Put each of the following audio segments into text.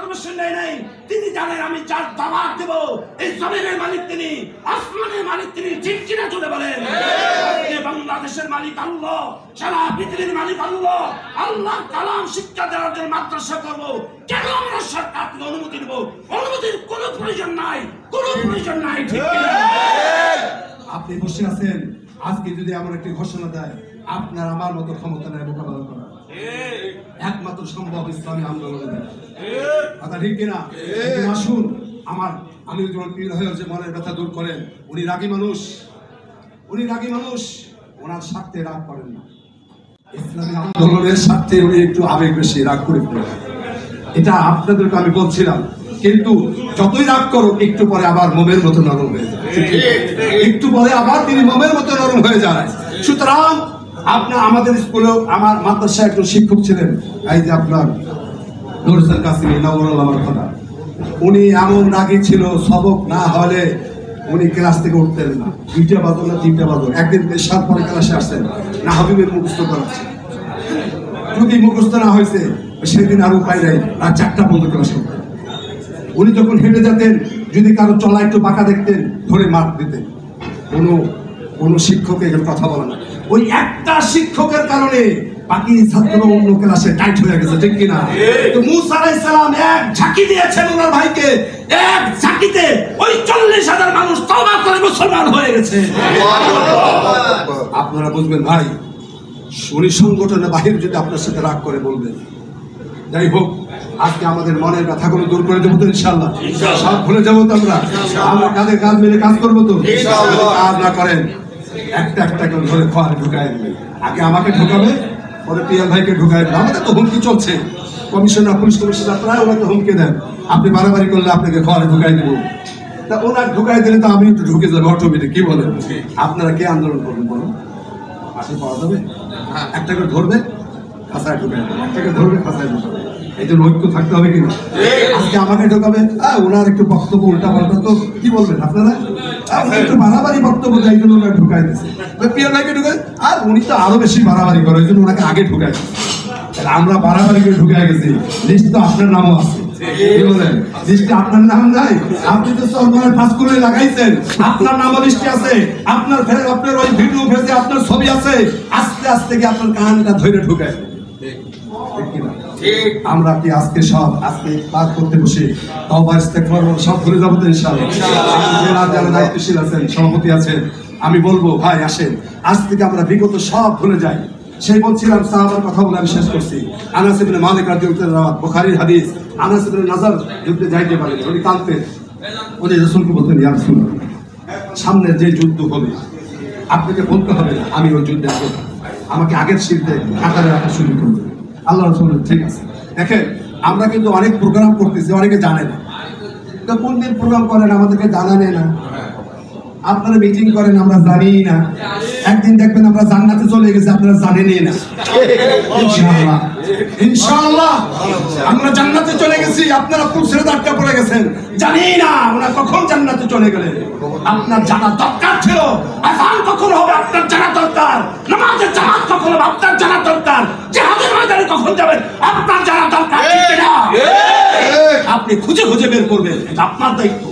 Permission নেই নাই। তিনি জানেন আমি যার দাওয়াত দেব এই জমিনের মালিক তিনি, আসমানের মালিক তিনি। ঠিক কিনা চলে বলেন? বাংলাদেশের মালিক আল্লাহ, সারা পৃথিবীর মালিক আল্লাহ। আল্লাহ কালাম শিক্ষা দেওয়ার জন্য মাদ্রাসা করব, কেন আমরা সরকার থেকে অনুমতি নেব? অনুমতির কোনো প্রয়োজন নাই, কোনো প্রয়োজন নাই। ঠিক কিনা? আপনি বসে আছেন, আজকে যদি এমন একটি ঘোষণা দেয় আপনার আমার মতো ক্ষমতা নেই মোকাবেলা করা, একমাত্র সম্ভব ইসলামী আন্দোলনে। কথা ঠিক কিনা? আসুন, আমি যখন পীর হয়ে যে মনের ব্যথা দূর করেন, উনি রাগী মানুষ, ওনার স্বার্থে রাগ করেন না। ইসলামী আন্দোলনের স্বার্থে উনি একটু আবেগ বেশি, রাগ করে ফেলেন। এটা আপনাদেরকে আমি বলছিলাম, কিন্তু যতই রাগ করো একটু পরে আবার মোমের মতো নরম হয়ে যায়, একটু পরে আবার তিনি মোমের মতো নরম হয়ে যায়। সুতরাং আপনার আমাদের স্কুলেও আমার মাদ্রাসায় একজন শিক্ষক ছিলেন, এই যে আপনার নুরুল কাসিম নওয়ারুল আমার কথা, উনি এমন রাগী ছিল, সবক না হলে উনি ক্লাস থেকে উঠতেন না। 2টা বাজো না 3টা বাজো, একদিন 7 পরে ক্লাসে আসছেন না, হাবিবের মুখস্থ করাচ্ছে। যদি মুখস্থ না হয়েছে সেদিন আর উপায় নাই, আর 4টা পর্যন্ত ক্লাস করতেন। উনি যখন হেঁটে যেতেন, যদি কারো চলা একটু বাঁকা দেখতেন ধরে মার দিতেন। কোনো শিক্ষক এর কথা বলে না। ওই একটা শিক্ষকের কারণে বাকি ছাত্র অন্য ক্লাসে টাইট হয়ে গেছে, ঠিক কিনা? তো মুসা আলাইহিস সালাম এক ঝাঁকি দিয়েছেন ওনার ভাইকে, এক ঝাঁকিতে ওই 40,000 মানুষ তওবা করে মুসলমান হয়ে গেছে। আপনারা বুঝবেন ভাই, উনি সংগঠনের বাহির যদি আপনার সাথে রাগ করে বলবেন। যাই হোক, আজকে আমাদের মনের ব্যথাগুলো দূর করে দেবো তো ইনশাআল্লাহ, সব ভুলে যাবো তো আমরা কাঁধে কাঁধ মিলে কাজ করবো তো। কাজ না করেন একটা করে ধরে খোয়ারে ঢুকাই দেবে। আগে আমাকে ঢুকাবে, পরে পিয়াল ভাইকে ঢুকাই দেবে। আমাদের তো হুমকি চলছে, কমিশনার, পুলিশ কমিশনার প্রায় ওনাকে হুমকি দেন, আপনি বাড়াবাড়ি করলে আপনাকে খোয়ারে ঢুকাই দেবো। তা ওনার ঢুকাই দিলে তো আমি একটু ঢুকে যাবো অটোমেটিক। কি বলেন? আপনারা কে আন্দোলন করবেন বলুন? আসলে পাওয়া যাবে? একটা করে ধরবে, খাঁচায় ঢুকাই দেবে, একটা করে ধরবে, খাঁচায় ঢুকাবে। এই জন্য ঐক্য থাকতে হবে কিনা? আজকে আমাকে ঢোকাবে, ওনার একটু বক্তব্য উল্টা পাল্টা, তো কি বলবেন আপনারা? একটু বাড়াবাড়ি বক্তব্য দেয়, এই জন্য ওনাকে ঢুকাই দিচ্ছে। পিয়ার ভাইকে ঢুকায়, আর উনি তো আরো বেশি বাড়াবাড়ি করে, এই জন্য ওনাকে আগে ঢুকাই দিচ্ছে। আমরা বাড়াবাড়ি করে ঢুকাই গেছি, লিস্ট তো আপনার নামও আছে। কি বলেন? লিস্টে আপনার নাম নাই? আপনি তো সরকারের পাস করে লাগাইছেন, আপনার নামও লিস্টে আছে, আপনার ওই ভিডিও ফেসে আপনার ছবি আছে। আস্তে আস্তে কি আপনার কানটা ধরে ঢুকায়। আমরা কি আজকে পার করতে বসে তওবা ইস্তেগফার সব ভুলে যাবো তো ইনশাআল্লাহ? যারা দায়িত্বশীল আছেন, সভাপতি আছেন, আমি বলবো ভাই আসেন, আজ থেকে আমরা বিগত সব ভুলে যাই। সেই বলছিলাম সাহাবার কথা বলে আমি শেষ করছি। আনাস ইবনে মালিক রাদিয়াল্লাহু আনহু, বুখারীর হাদিস, আনাস ইবনে নাজার যুদ্ধে যাইতে পারে, উনি কাঁদতেন। উনি রাসূলকে বলতেন, ইয়া রাসূলুল্লাহ, সামনের যে যুদ্ধ হবে আপনাকে বলতে হবে না আমি ওই যুদ্ধে যাব, আমাকে আগের সিটে কাতারে রাখা শুরু করবে। আল্লাহ রাসূল ঠিক আছে। দেখেন, আমরা কিন্তু অনেক প্রোগ্রাম করতেছি, অনেকে জানে না। তো কোন দিন প্রোগ্রাম করেন আমাদেরকে জানানে না, আপনারা মিটিং করেন আমরা জানি না। একদিন দেখবেন আমরা জান্নাতে চলে গেছি, আপনারা জানেনই না। ইনশাআল্লাহ ইনশাআল্লাহ আমরা জান্নাতে চলে গেছি, আপনারা পুরসের ধাক্কা পড়ে গেছেন, জানি না আমরা কখন জান্নাতে চলে গেলেন। আপনার জানা দরকার ছিল, আযান কখন হবে আপনার জানা দরকার, নামাজের জামাত কখন হবে আপনার জানা দরকার, জিহাদের ময়দানে কখন যাবেন আপনার জানা দরকার। ঠিক না? আপনি খুঁজে খুঁজে বের করবেন, এটা আপনার দায়িত্ব।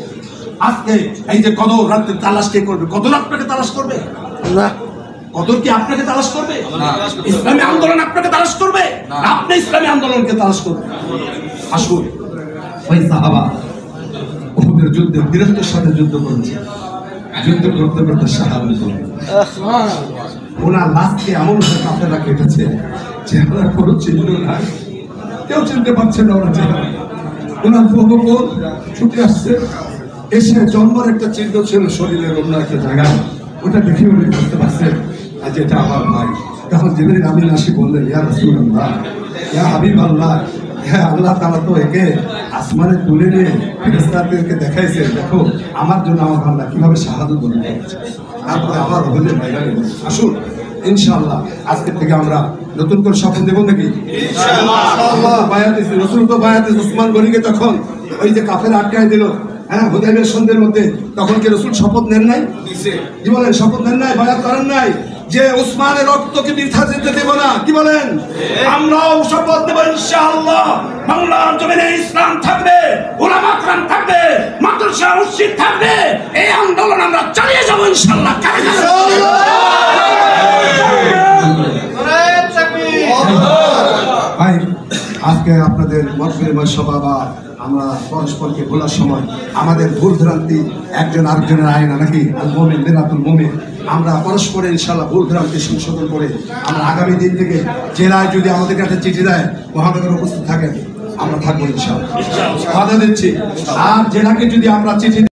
আজকে এই যে কদর রাত্রে তালাশ কে করবে? কদর আপনাকে তালাশ করবে না? কদর কি আপনাকে তালাশ করবে? ইসলামী আন্দোলন আপনাকে তালাশ করবে? আপনি ইসলামী আন্দোলনকে তালাশ করবেন। আসুন, ওই সাহাবা উহুদের যুদ্ধে বীরত্বের সাথে যুদ্ধ করেছে, যুদ্ধ করতে করতে শাহাদাত হলেন। ওনার লাশকে এমন ভাবে কাফেররা কেটেছে, চেহারা কোনো চিহ্ন নাই, কেউ চিনতে পারছে না ওনার চেহারা। ওনার ভগবান ছুটে আসছে, এসে জন্মের একটা চিহ্ন ছিল শরীরের অন্য একটা জায়গায়, ওটা দেখে উনি বুঝতে পারছেন আজ এটা আমার ভাই। তখন জিবরিল আমিন আসি বললেন, ইয়া রাসূলুল্লাহ, ইয়া হাবিবাল্লাহ, হ্যাঁ আল্লাহ তাআলা তো একে আসমানে তুলে নিয়ে ফেরেশতাদেরকে দেখাইছে, দেখো আমার জন্য আমার বান্দা কিভাবে শাহাদাত বরণ করেছে। তারপরে আবার হলেন ময়দানে। আসুন ইনশাআল্লাহ আজকে থেকে আমরা নতুন করে শপথ দেব নাকি? ইনশাআল্লাহ। বায়াতে রাসূল তো বায়াতে উসমান গনিকে তখন ওই যে কাফের আটকায় দিল, হ্যাঁ হুদাইবিয়ার সন্ধির মধ্যে, তখন কি রাসূল শপথ নেন নাই? কি বলেন? শপথ নেন নাই? বায়াত করেন নাই? যে উসমানের রক্তকে বৃথা যেতে দেব না। কি বলেন? আমরাও শপথ নেব ইনশাআল্লাহ বাংলার জমিনে ইসলাম থাকবে, উলামা کرام থাকবে, মাদ্রাসা মসজিদ থাকবে। এই আন্দোলন আমরা চালিয়ে যাব ইনশাআল্লাহ। ভাই, আজকে আপনাদের মত বিনিময় সভা বা আমরা পরস্পরকে বলার সময় আমাদের ভুল ভ্রান্তি একজন আরেকজনের আয়না নাকি আল মুমিন মিরাতুল মুমিন, আমরা পরস্পরের ইনশাআল্লাহ ভুল ভ্রান্তি সংশোধন করে আমরা আগামী দিন থেকে জেলায় যদি আমাদেরকে একটা চিঠি দেয় মহানগর উপস্থিত থাকেন, আমরা থাকবো ইনশাআল্লাহ, কথা দিচ্ছি। আর জেলাকে যদি আমরা চিঠি